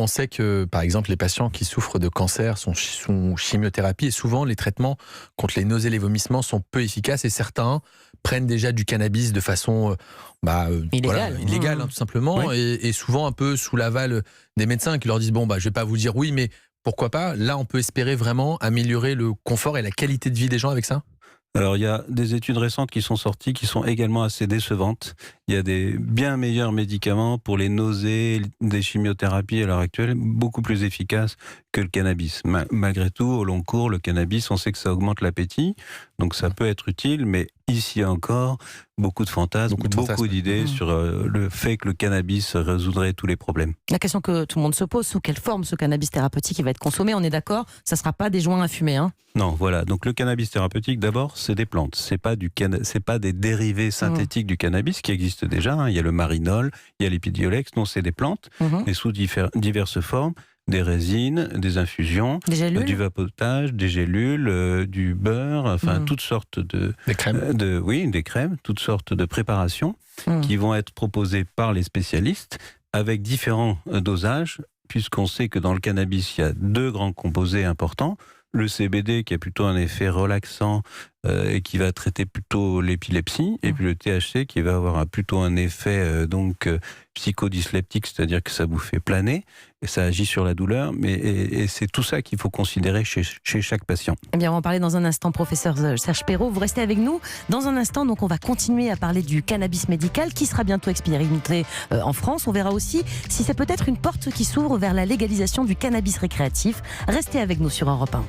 on sait que, par exemple, les patients qui souffrent de cancer sont sous chimiothérapie et souvent les traitements contre les nausées et les vomissements sont peu efficaces et certains prennent déjà du cannabis de façon Illégale. illégale tout simplement et souvent un peu sous l'aval des médecins qui leur disent bon, je vais pas vous dire oui, mais pourquoi pas. Là, on peut espérer vraiment améliorer le confort et la qualité de vie des gens avec ça. Alors, il y a des études récentes qui sont sorties qui sont également assez décevantes. Il y a des bien meilleurs médicaments pour les nausées, des chimiothérapies à l'heure actuelle, beaucoup plus efficaces que le cannabis. Malgré tout, au long cours, le cannabis, on sait que ça augmente l'appétit, donc ça peut être utile, mais ici encore, beaucoup de fantasmes, beaucoup d'idées sur le fait que le cannabis résoudrait tous les problèmes. La question que tout le monde se pose, sous quelle forme ce cannabis thérapeutique va être consommé? On est d'accord, ça ne sera pas des joints à fumer, hein? Non, voilà. Donc le cannabis thérapeutique, d'abord, c'est des plantes. C'est pas des dérivés synthétiques du cannabis qui existent déjà. Hein. Il y a le marinol, il y a l'épidiolex. Non, c'est des plantes, mais sous diverses formes. Des résines, des infusions, du vapotage, des gélules, du beurre, enfin toutes sortes des crèmes. Des crèmes, toutes sortes de préparations qui vont être proposées par les spécialistes avec différents dosages, puisqu'on sait que dans le cannabis, il y a 2 grands composés importants. Le CBD qui a plutôt un effet relaxant et qui va traiter plutôt l'épilepsie, et puis le THC qui va avoir plutôt un effet psychodysleptique, c'est-à-dire que ça vous fait planer et ça agit sur la douleur, et c'est tout ça qu'il faut considérer chez chaque patient. Eh bien, on va en parler dans un instant, professeur Serge Perrault. Vous restez avec nous dans un instant, donc on va continuer à parler du cannabis médical qui sera bientôt expérimenté en France. On verra aussi si c'est peut-être une porte qui s'ouvre vers la légalisation du cannabis récréatif. Restez avec nous sur Europe 1.